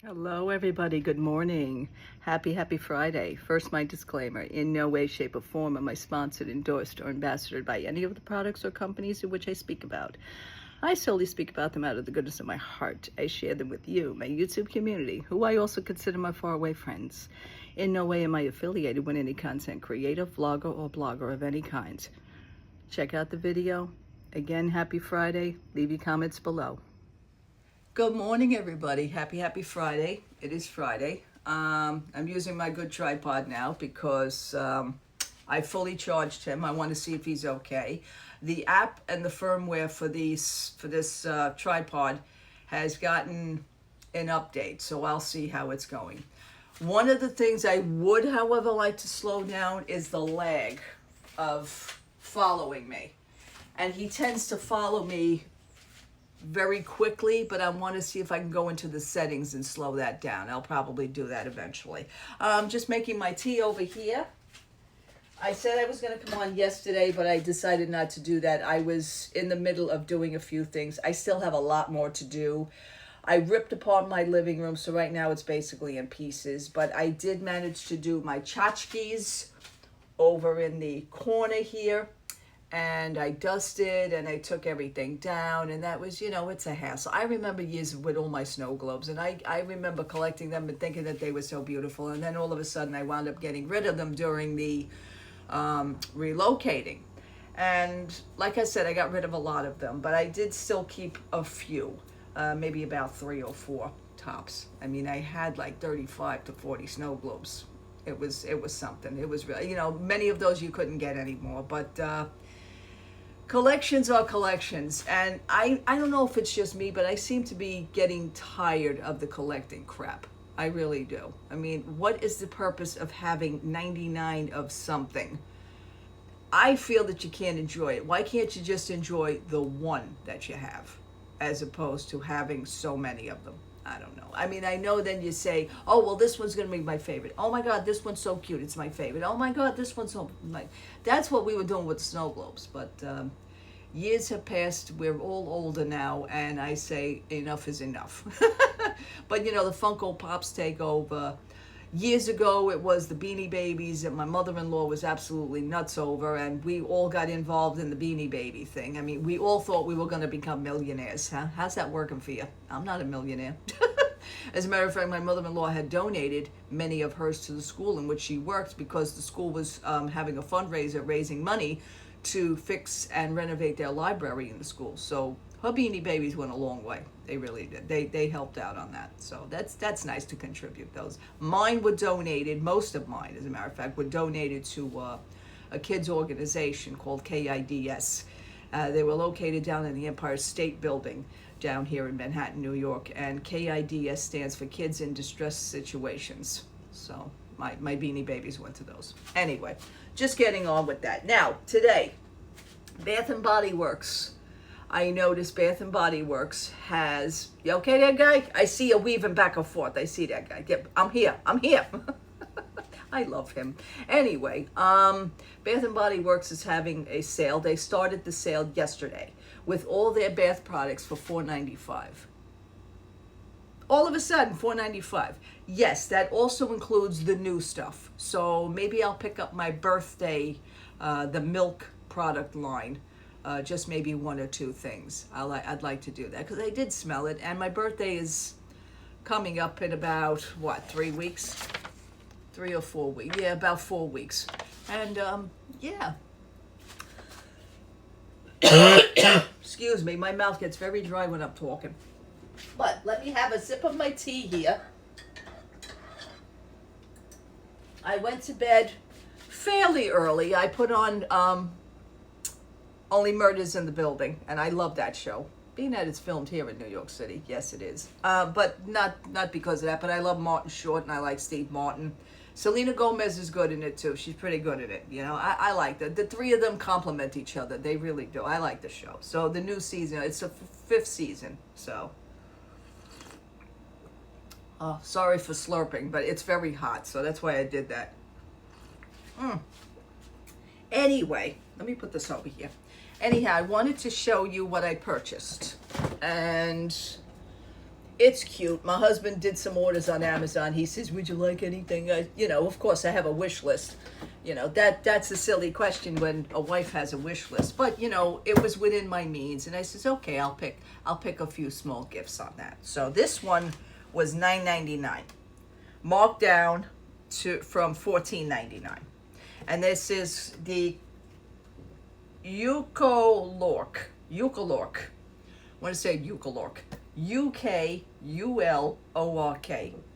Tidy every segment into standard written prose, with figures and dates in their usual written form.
Hello, everybody. Good morning. Happy Friday. First, my disclaimer. In no way, shape, or form am I sponsored, endorsed, or ambassadored by any of the products or companies in which I speak about. I solely speak about them out of the goodness of my heart. I share them with you, my YouTube community, who I also consider my faraway friends. In no way am I affiliated with any content creator, vlogger, or blogger of any kind. Check out the video. Again, happy Friday. Leave your comments below. Good morning, everybody. Happy Friday. It is Friday. I'm using my good tripod now because I fully charged him. I want to see if he's okay. The app and the firmware for this tripod has gotten an update, so I'll see how it's going. One of the things I would, however, like to slow down is the lag of following me. And he tends to follow me very quickly, but I want to see if I can go into the settings and slow that down. I'll probably do that eventually. Just making my tea over here. I said I was going to come on yesterday, but I decided not to do that. I was in the middle of doing a few things. I still have a lot more to do. I ripped apart my living room, so right now it's basically in pieces, but I did manage to do my tchotchkes over in the corner here. And I dusted and I took everything down, and that was, it's a hassle. I remember years with all my snow globes, and I remember collecting them and thinking that they were so beautiful, and then all of a sudden I wound up getting rid of them during the relocating. And like I said, I got rid of a lot of them, but I did still keep a few, maybe about 3 or 4 tops. I mean, I had like 35 to 40 snow globes. It was something. It was really, many of those you couldn't get anymore, but collections are collections, and I don't know if it's just me, but I seem to be getting tired of the collecting crap. I really do. I mean, what is the purpose of having 99 of something? I feel that you can't enjoy it. Why can't you just enjoy the one that you have, as opposed to having so many of them? I don't know. I mean, I know then you say, oh, well, this one's going to be my favorite. Oh, my God, this one's so cute. It's my favorite. Oh, my God, this one's so... That's what we were doing with the snow globes. But years have passed. We're all older now. And I say enough is enough. But, the Funko Pops take over. Years ago, it was the Beanie Babies that my mother-in-law was absolutely nuts over, and we all got involved in the Beanie Baby thing. I mean, we all thought we were going to become millionaires. Huh? How's that working for you? I'm not a millionaire. As a matter of fact, my mother-in-law had donated many of hers to the school in which she worked because the school was having a fundraiser raising money to fix and renovate their library in the school. So her Beanie Babies went a long way. They really did. They helped out on that. So that's nice to contribute those. Mine were donated, most of mine, as a matter of fact, were donated to a kids organization called KIDS. They were located down in the Empire State Building down here in Manhattan, New York. And KIDS stands for Kids in Distress Situations. So my Beanie Babies went to those. Anyway, just getting on with that. Now, today, Bath and Body Works. I noticed Bath and Body Works has, you okay there, guy? I see you weaving back and forth. I see that guy. Yep, I'm here. I love him. Anyway, Bath and Body Works is having a sale. They started the sale yesterday with all their bath products for $4.95. All of a sudden, $4.95. Yes, that also includes the new stuff. So maybe I'll pick up my birthday, the milk product line. Just maybe 1 or 2 things. I'd like to do that because I did smell it, and my birthday is coming up in about 3 weeks, 3 or 4 weeks. Yeah, about 4 weeks, and yeah. Excuse me, my mouth gets very dry when I'm talking. But let me have a sip of my tea here. I went to bed fairly early. I put on Only Murders in the Building, and I love that show. Being that it's filmed here in New York City, yes, it is. But not because of that, but I love Martin Short, and I like Steve Martin. Selena Gomez is good in it, too. She's pretty good at it, I like that. The 3 of them complement each other. They really do. I like the show. So the new season, it's the 5th season, so... sorry for slurping, but it's very hot, so that's why I did that. Anyway, let me put this over here. Anyhow, I wanted to show you what I purchased. And It's cute. My husband did some orders on Amazon. He says, "Would you like anything?" Of course, I have a wish list. That's a silly question when a wife has a wish list. But it was within my means, and I says, "Okay, I'll pick a few small gifts on that." So this one was $9.99, marked down from $14.99, and this is the Ukulork. I want to say Ukulork. Ukulork.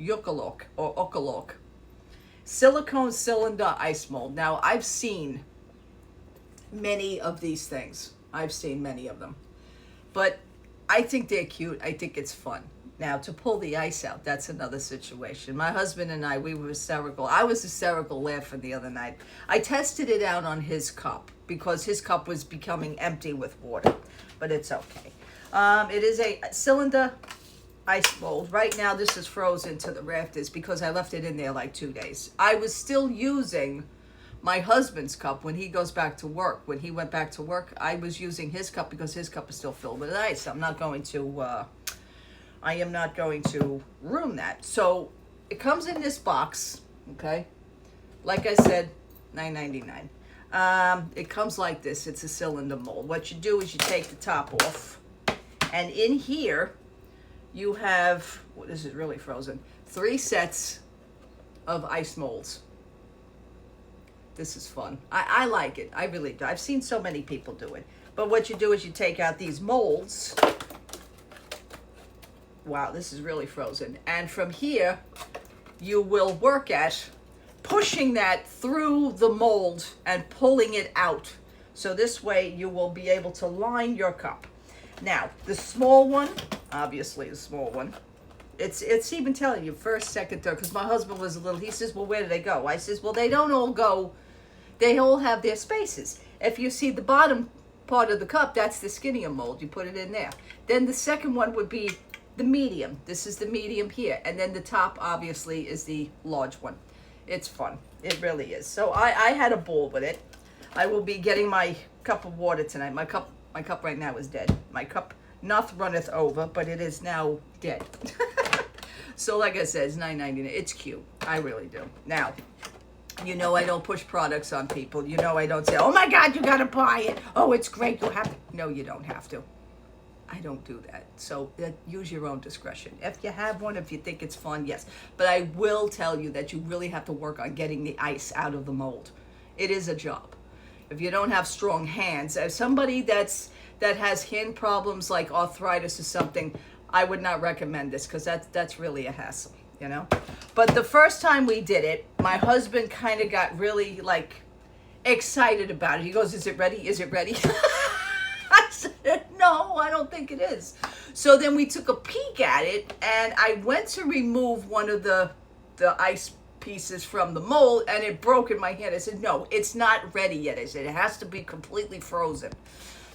Ukulork or Ukulork. Silicone cylinder ice mold. Now, I've seen many of these things. I've seen many of them. But I think they're cute. I think it's fun. Now, to pull the ice out, that's another situation. My husband and I, we were hysterical. I was hysterical laughing the other night. I tested it out on his cup because his cup was becoming empty with water. But it's okay. It is a cylinder ice mold. Right now, this is frozen to the rafters because I left it in there like 2 days. I was still using my husband's cup when he goes back to work. When he went back to work, I was using his cup because his cup is still filled with ice. I am not going to ruin that. So it comes in this box, okay? Like I said, $9.99. It comes like this. It's a cylinder mold. What you do is you take the top off, and in here you have, this is really frozen, 3 sets of ice molds. This is fun. I like it. I really do. I've seen so many people do it. But what you do is you take out these molds. Wow, this is really frozen. And from here, you will work at pushing that through the mold and pulling it out. So this way you will be able to line your cup. Now, the small one, obviously the small one, it's even telling you first, second, third, because my husband was a little, he says, well, where do they go? I says, well, they don't all go, they all have their spaces. If you see the bottom part of the cup, that's the skinnier mold. You put it in there. Then the second one would be the medium. This is the medium here. And then the top, obviously, is the large one. It's fun. It really is. So I had a ball with it. I will be getting my cup of water tonight. My cup right now is dead. My cup not runneth over, but it is now dead. So like I said, it's $9.99. It's cute. I really do. Now, I don't push products on people. I don't say, oh my God, you gotta buy it. Oh, it's great. You have to. No, you don't have to. I don't do that. So use your own discretion. If you have one, if you think it's fun, yes. But I will tell you that you really have to work on getting the ice out of the mold. It is a job. If you don't have strong hands, as somebody that has hand problems like arthritis or something, I would not recommend this because that's really a hassle, But the first time we did it, my husband kind of got really excited about it. He goes, "Is it ready? Is it ready?" I said, "No, I don't think it is." So then we took a peek at it, and I went to remove one of the ice pieces from the mold, and it broke in my hand. I said, "No, it's not ready yet." I said, "It has to be completely frozen."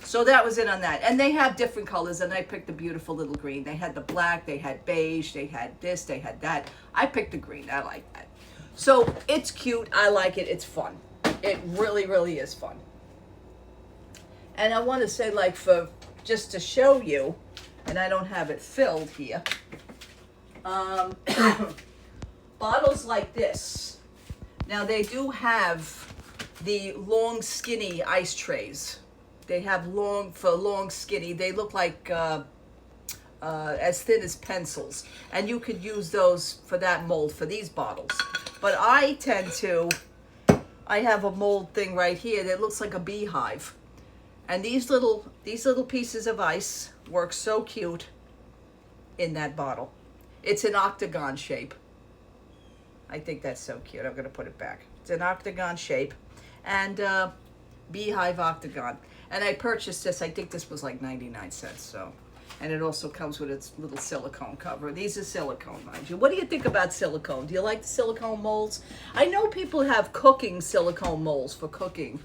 So that was it on that. And they have different colors, and I picked the beautiful little green. They had the black, they had beige, they had this, they had that. I picked the green. I like that. So it's cute. I like it. It's fun. It really, really is fun. And I want to say, just to show you, and I don't have it filled here, bottles like this. Now, they do have the long, skinny ice trays. They have long, skinny. They look like as thin as pencils. And you could use those for that mold for these bottles. But I have a mold thing right here that looks like a beehive. And these little pieces of ice work so cute in that bottle. It's an octagon shape. I think that's so cute. I'm going to put it back. It's an octagon shape and beehive octagon. And I purchased this. I think this was like 99 cents. So, and it also comes with its little silicone cover. These are silicone, mind you. What do you think about silicone? Do you like the silicone molds? I know people have cooking silicone molds for cooking,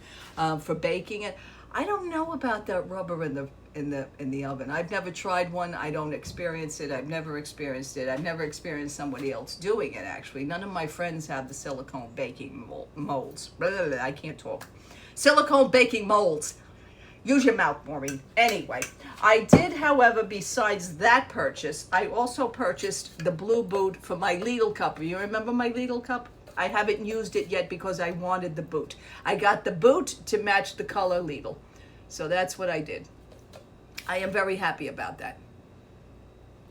for baking it. I don't know about that rubber in the oven. I've never tried one. I don't experience it. I've never experienced it. I've never experienced somebody else doing it, actually. None of my friends have the silicone baking molds. Blah, blah, blah, I can't talk. Silicone baking molds. Use your mouth, Maureen. Anyway, I did, however, besides that purchase, I also purchased the blue boot for my Lidl cup. You remember my Lidl cup? I haven't used it yet because I wanted the boot. I got the boot to match the color Lidl. So that's what I did. I am very happy about that.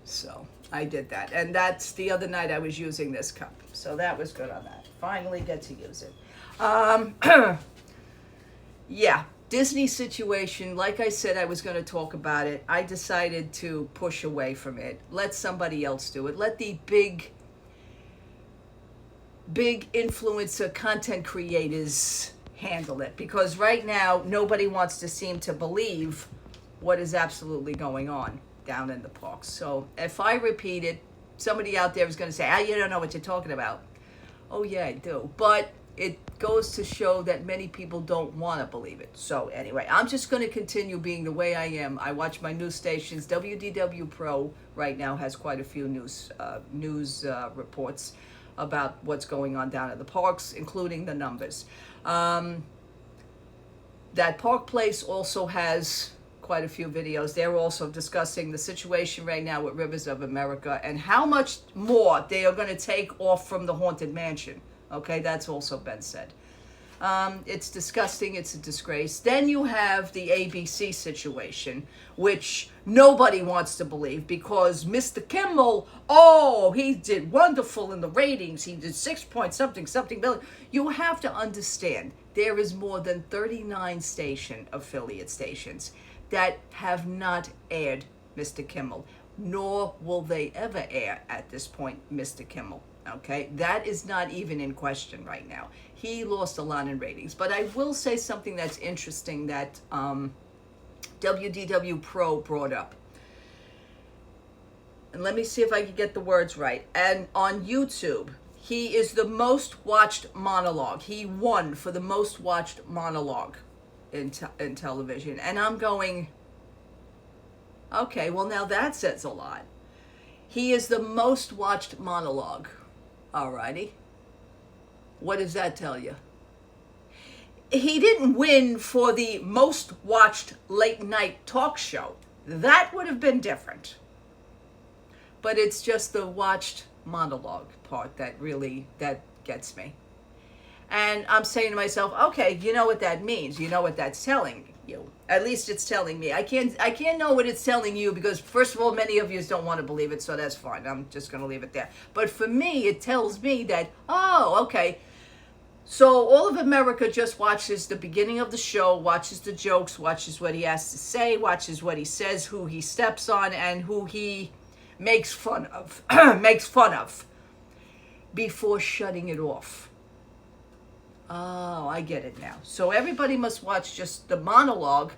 So I did that. And that's the other night I was using this cup. So that was good on that. Finally get to use it. Yeah, Disney situation, like I said, I was going to talk about it. I decided to push away from it. Let somebody else do it. Let the big influencer content creators handle it. Because right now, nobody wants to seem to believe what is absolutely going on down in the parks. So if I repeat it, somebody out there is going to say, you don't know what you're talking about. Oh, yeah, I do. But it goes to show that many people don't want to believe it. So anyway, I'm just going to continue being the way I am. I watch my news stations. WDW Pro right now has quite a few news reports about what's going on down at the parks, including the numbers. That Park Place also has quite a few videos. They're also discussing the situation right now with Rivers of America and how much more they are going to take off from the Haunted Mansion. Okay, that's also been said. It's disgusting. It's a disgrace. Then you have the ABC situation, which nobody wants to believe because Mr. Kimmel, he did wonderful in the ratings. He did 6 point something billion. You have to understand, there is more than 39 affiliate stations that have not aired Mr. Kimmel, nor will they ever air at this point Mr. Kimmel. Okay, that is not even in question right now. He lost a lot in ratings. But I will say something that's interesting that WDW Pro brought up. And let me see if I can get the words right. And on YouTube, he is the most watched monologue. He won for the most watched monologue in television. And I'm going, okay, well now that says a lot. He is the most watched monologue. Alrighty. What does that tell you? He didn't win for the most watched late night talk show. That would have been different. But it's just the watched monologue part that gets me. And I'm saying to myself, okay, you know what that means. You know what that's telling you. At least it's telling me. I can't know what it's telling you because, first of all, many of you don't want to believe it, so that's fine. I'm just going to leave it there. But for me, it tells me that, okay, so all of America just watches the beginning of the show, watches the jokes, watches what he has to say, watches what he says, who he steps on, and who he makes fun of, before shutting it off. Oh, I get it now. So everybody must watch just the monologue,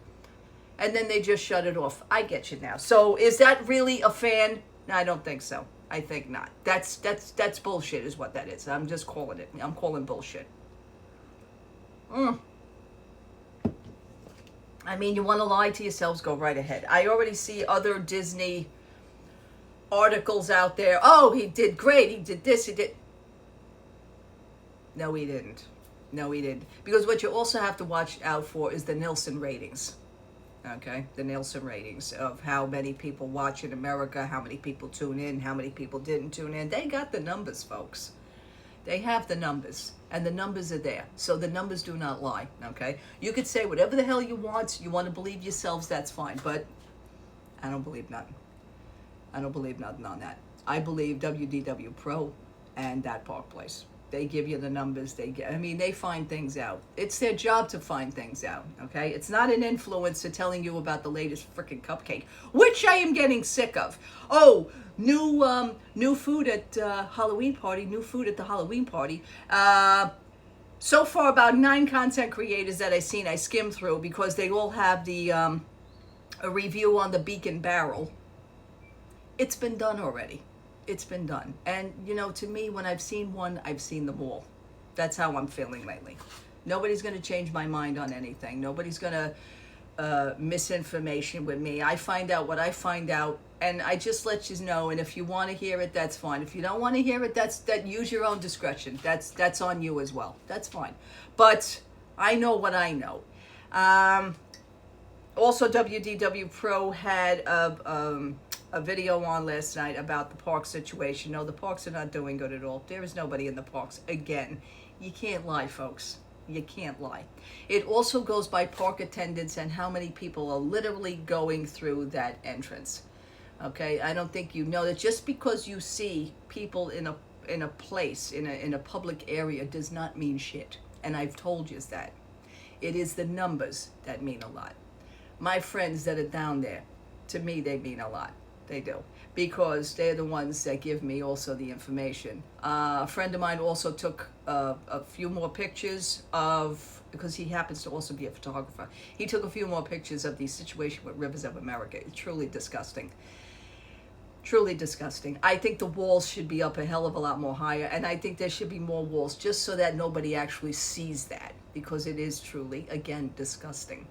and then they just shut it off. I get you now. So is that really a fan? No, I don't think so. I think not. That's bullshit is what that is. I'm just calling it. I'm calling bullshit. I mean, you want to lie to yourselves, go right ahead. I already see other Disney articles out there. Oh, he did great. He did this. He did. No, he didn't. No, he didn't. Because what you also have to watch out for is the Nielsen ratings. Okay? The Nielsen ratings of how many people watch in America, how many people tune in, how many people didn't tune in. They got the numbers, folks. They have the numbers. And the numbers are there. So the numbers do not lie. Okay? You could say whatever the hell you want. You want to believe yourselves, that's fine. But I don't believe nothing. I don't believe nothing on that. I believe WDW Pro and that Park Place. They give you the numbers. They find things out. It's their job to find things out, okay? It's not an influencer telling you about the latest freaking cupcake, which I am getting sick of. Oh, new food at Halloween party, new food at the Halloween party. So far, about 9 content creators that I've seen, I skimmed through because they all have the a review on the Beacon Barrel. It's been done already. It's been done. And, to me, when I've seen one, I've seen them all. That's how I'm feeling lately. Nobody's going to change my mind on anything. Nobody's going to misinformation with me. I find out what I find out, and I just let you know. And if you want to hear it, that's fine. If you don't want to hear it, use your own discretion. That's on you as well. That's fine. But I know what I know. Also, WDW Pro had a video on last night about the park situation. No, the parks are not doing good at all. There is nobody in the parks. Again, you can't lie, folks. You can't lie. It also goes by park attendance and how many people are literally going through that entrance. Okay, I don't think you know that just because you see people in a place in a public area does not mean shit. And I've told you that. It is the numbers that mean a lot. My friends that are down there, to me, they mean a lot. They do. Because they're the ones that give me also the information. A friend of mine also took a few more pictures of, because he happens to also be a photographer, he took a few more pictures of the situation with Rivers of America. It's truly disgusting. Truly disgusting. I think the walls should be up a hell of a lot more higher, and I think there should be more walls just so that nobody actually sees that, because it is truly, again, disgusting.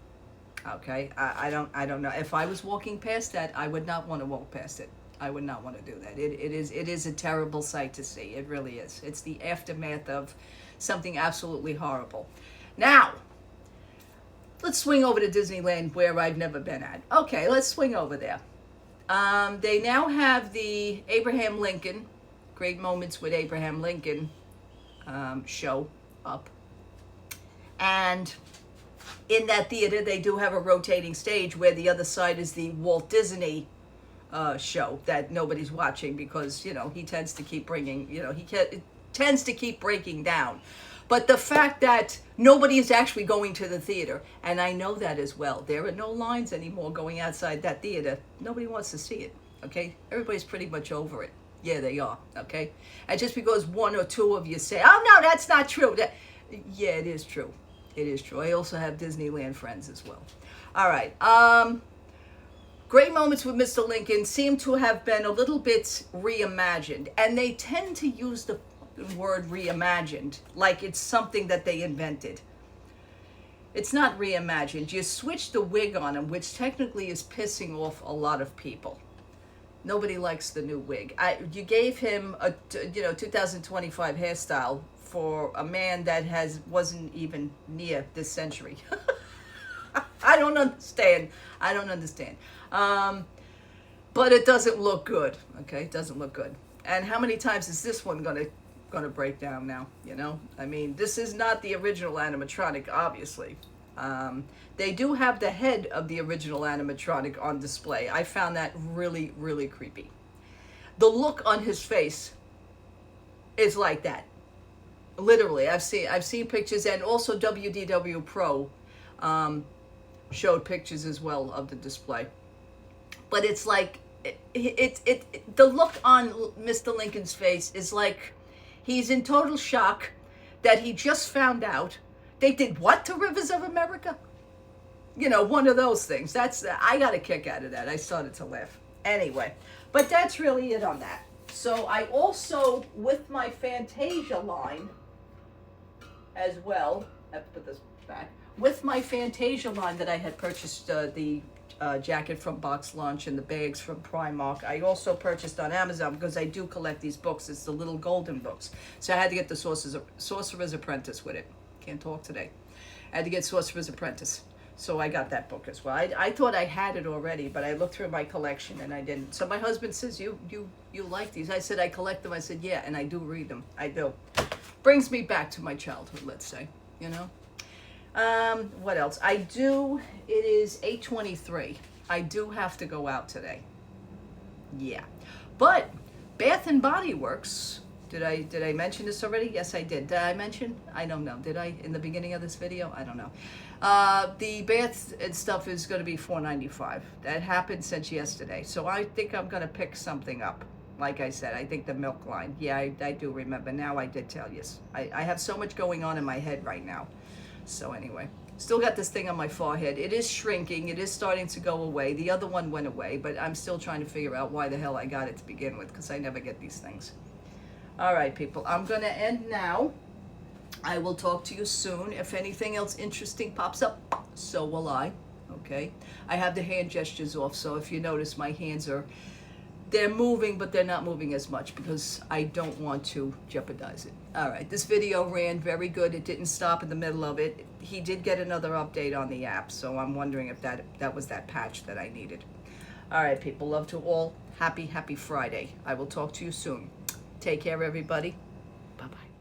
Okay, I don't know. If I was walking past that, I would not want to walk past it. I would not want to do that. It is a terrible sight to see. It really is. It's the aftermath of something absolutely horrible. Now, let's swing over to Disneyland, where I've never been at. Okay, let's swing over there. They now have the Abraham Lincoln, Great Moments with Abraham Lincoln show up. And in that theater, they do have a rotating stage where the other side is the Walt Disney show that nobody's watching because, you know, he tends to keep bringing, you know, tends to keep breaking down. But the fact that nobody is actually going to the theater, and I know that as well. There are no lines anymore going outside that theater. Nobody wants to see it, okay? Everybody's pretty much over it. Yeah, they are, okay? And just because one or two of you say, oh, no, that's not true. Yeah, it is true. It is true. I also have Disneyland friends as well. All right. Great Moments with Mr. Lincoln seem to have been a little bit reimagined, and they tend to use the word reimagined like it's something that they invented. It's not reimagined. You switch the wig on him, which technically is pissing off a lot of people. Nobody likes the new wig. You gave him a 2025 hairstyle for a man that wasn't even near this century. I don't understand. But it doesn't look good. Okay, it doesn't look good. And how many times is this one gonna break down now? You know, I mean, this is not the original animatronic, obviously. They do have the head of the original animatronic on display. I found that really, really creepy. The look on his face is like that. Literally, I've seen pictures, and also WDW Pro showed pictures as well of the display. But it's like the look on Mr. Lincoln's face is like he's in total shock that he just found out they did what to Rivers of America? You know, one of those things. I got a kick out of that. I started to laugh. Anyway, but that's really it on that. So I also, with my Fantasia line as well, I have to put this back, with my Fantasia line that I had purchased the jacket from Box Lunch and the bags from Primark. I also purchased on Amazon because I do collect these books. It's the little golden books. So I had to get the Sorcerer's Apprentice with it. Can't talk today. I had to get Sorcerer's Apprentice. So I got that book as well. I thought I had it already, but I looked through my collection and I didn't. So my husband says, you like these? I said, I collect them. I said, yeah, and I do read them. I do. Brings me back to my childhood, let's say, you know. What else? It is 8:23. I do have to go out today. Yeah. But Bath and Body Works, did I mention this already? Yes, I did. Did I mention? I don't know. Did I in the beginning of this video? I don't know. The bath and stuff is going to be $4.95. That happened since yesterday. So I think I'm going to pick something up. Like I said, I think the milk line. Yeah, I do remember. Now I did tell you. I have so much going on in my head right now. So anyway, still got this thing on my forehead. It is shrinking. It is starting to go away. The other one went away, but I'm still trying to figure out why the hell I got it to begin with, because I never get these things. All right, people, I'm going to end now. I will talk to you soon. If anything else interesting pops up, so will I. Okay? I have the hand gestures off, so if you notice, my hands are they're moving, but they're not moving as much because I don't want to jeopardize it. All right, this video ran very good. It didn't stop in the middle of it. He did get another update on the app, so I'm wondering if that was that patch that I needed. All right, people, love to all. Happy Friday. I will talk to you soon. Take care, everybody. Bye-bye.